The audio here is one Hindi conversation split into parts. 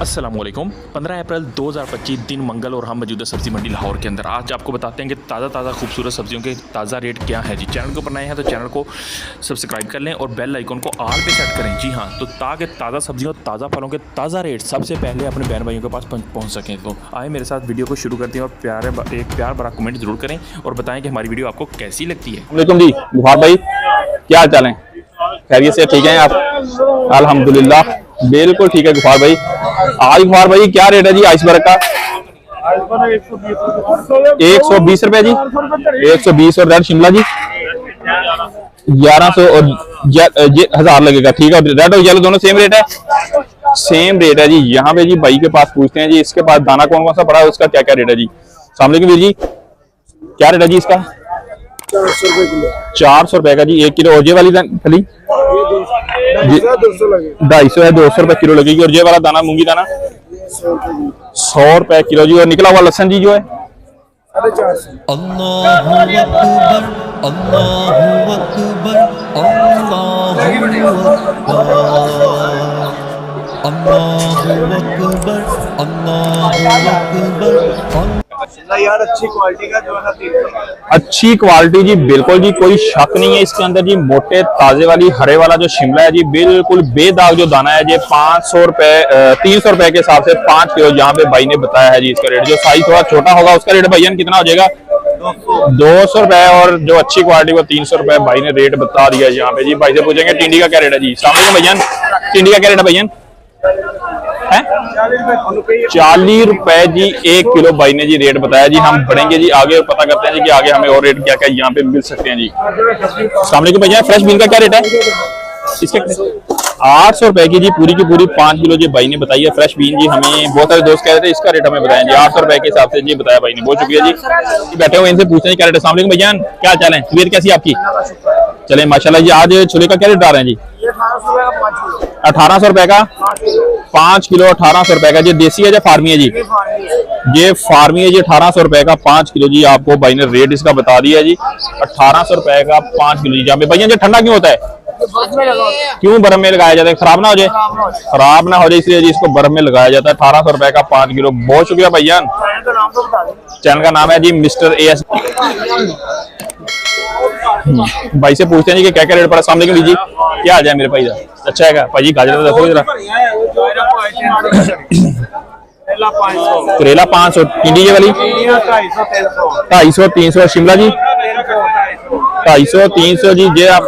अस्सलामुअलैकुम। 15 अप्रैल 2025 दिन मंगल और हम मौजूद है सब्जी मंडी लाहौर के अंदर। आज आपको बताते हैं कि ताज़ा खूबसूरत सब्जियों के ताज़ा रेट क्या है जी। चैनल को पर नए हैं तो चैनल को सब्सक्राइब कर लें और बेल आइकन को ऑल पे सेट करें। जी हाँ, तो ताकि ताज़ा सब्जियों ताज़ा फलों के ताज़ा रेट सबसे पहले अपने बहन भाइयों के पास पहुँच सकें। तो आए मेरे साथ वीडियो को शुरू करते हैं और एक प्यार भरा कमेंट जरूर करें और बताएं कि हमारी वीडियो आपको कैसी लगती है। जी गुहार भाई, क्या हाल चाल है? खैरियत से ठीक हैं आप? अल्हम्दुलिल्लाह बिल्कुल ठीक है गुहार भाई। आज गुहार भाई क्या रेट है जी आइसबर्ग का? 120 रुपए जी, 120। और रेड शिमला जी 1100 और 1000 लगेगा। ठीक है, रेड और येलो दोनों सेम रेट है? सेम रेट है जी। यहाँ पे जी भाई के पास पूछते हैं जी, इसके पास दाना कौन कौन सा पड़ा है, उसका क्या क्या रेट है जी। सामने वीर जी, क्या रेट है जी इसका? 400 रुपए का जी 1 किलो। और ये वाली फली 250 है, 200 रुपए किलो लगेगी। और ये वाला दाना मूंगी दाना 100 रुपए किलो जी। और निकला हुआ लहसन जी जो है 450। यार अच्छी क्वालिटी का जो है ना, अच्छी क्वालिटी जी, बिल्कुल जी, कोई शक नहीं है इसके अंदर जी। मोटे ताजे वाली हरे वाला जो शिमला है जी, बिल्कुल बेदाग जो दाना है जी। 500 रुपए 300 रुपए के हिसाब से 5 किलो जहाँ पे भाई ने बताया है जी इसका रेट। जो साइज थोड़ा छोटा होगा उसका रेट भैया कितना हो जाएगा? 200 रुपए। और जो अच्छी क्वालिटी को 300 रुपए भाई ने रेट बता दिया है यहाँ पे जी। भाई से पूछेंगे टिंडी का क्या रेट है जी। सामने भैया टिंडी का क्या रेट है भैया? 40 रुपए जी 1 किलो भाई ने जी रेट बताया जी। हम बढ़ेंगे जी आगे और पता करते हैं जी कि आगे हमें और रेट क्या क्या यहाँ पे मिल सकते हैं जी। सामने को भैया फ्रेश बीन का क्या रेट है इसके? 800 रुपए की जी पूरी की पूरी 5 किलो जी भाई ने बताई है फ्रेश बीन जी। हमें बहुत सारे दोस्त कह रहे थे इसका रेट हमें बताएं जी। 800 रुपए के हिसाब से जी बताया भाई ने। बहुत शुक्रिया जी। बैठे हुए इनसे पूछते हैं क्या रेट है। सामने भैया क्या चाल है, तबीयत कैसी आपकी? चले माशाल्लाह जी। आज छोले का क्या रेट आ रहे हैं जी? 1800 रुपए का 5 किलो। 1800 रुपए का जी। देसी है या फार्मी है जी? ये फार्मी है जी। 1800 रुपए का 5 किलो जी। आपको भाई ने रेट इसका बता दिया है जी। 1800 रुपए का 5 किलो जी। जहाँ पे भैया जी ठंडा क्यों होता है? क्यों बर्फ में लगाया जाता है? खराब ना हो जाए, खराब ना हो जाए इसलिए जी इसको बर्फ में लगाया जाता है। 1800 रुपए का 5 किलो। बहुत शुक्रिया भैया। चैनल का नाम है जी मिस्टर AS। भाई से पूछते हैं जी कि क्या क्या रेट पड़ा। सामने के जी क्या आ जाए मेरे भाई? अच्छा है भाई? गाजर देखो जरा। करेला 500। टिंडी ये वाली 250 300। शिमला जी 250 300 जी। ये आप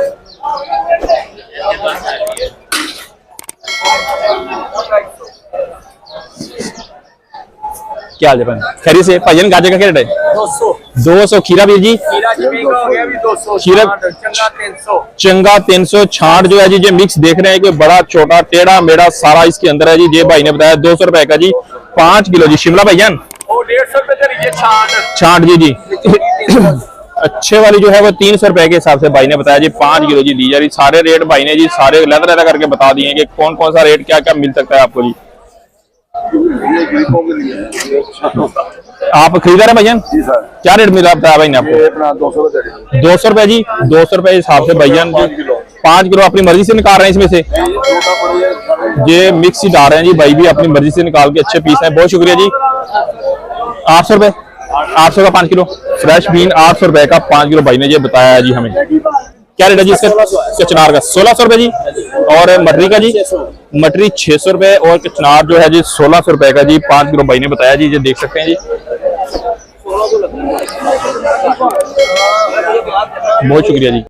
क्या हाल है खैरी से भाईजान? गाजर का क्या रेट है? 200। खीरा भी जी खीरा चंगा 300। छाट जो है जी, ये मिक्स देख रहे हैं कि बड़ा छोटा टेढ़ा मेढ़ा सारा इसके अंदर है जी। ये भाई ने बताया 200 रुपए का जी 5 किलो जी। शिमला भाईजान 150 छाट जी अच्छे वाली जो है वो 300 रुपए के हिसाब से भाई ने बताया जी 5 किलो जी ली जा रही। सारे रेट भाई ने जी सारे लहदा करके बता दिए कि कौन कौन सा रेट क्या क्या मिल सकता है आपको जी। आप खरीदा रहे भैया? क्या रेट मिला बताया भाई ने आपको? 200 रुपए जी। 200 रुपए हिसाब से भैया 5 किलो अपनी मर्जी से निकाल रहे हैं। इसमें से ये मिक्स ही डाल रहे हैं जी भाई भी अपनी मर्जी से निकाल के अच्छे पीस हैं। बहुत शुक्रिया जी। 800 रुपए 800 का 5 किलो फ्रेश बीन 800 रुपए का 5 किलो भाई ने ये बताया जी हमें। क्या रेट है जी इसका? चनार का 1600 रुपए जी। और मटरी का जी मटरी 600 रुपए। और चनार जो है जी 1600 रुपए का जी 5 किलो भाई ने बताया जी। ये देख सकते हैं जी। बहुत शुक्रिया जी।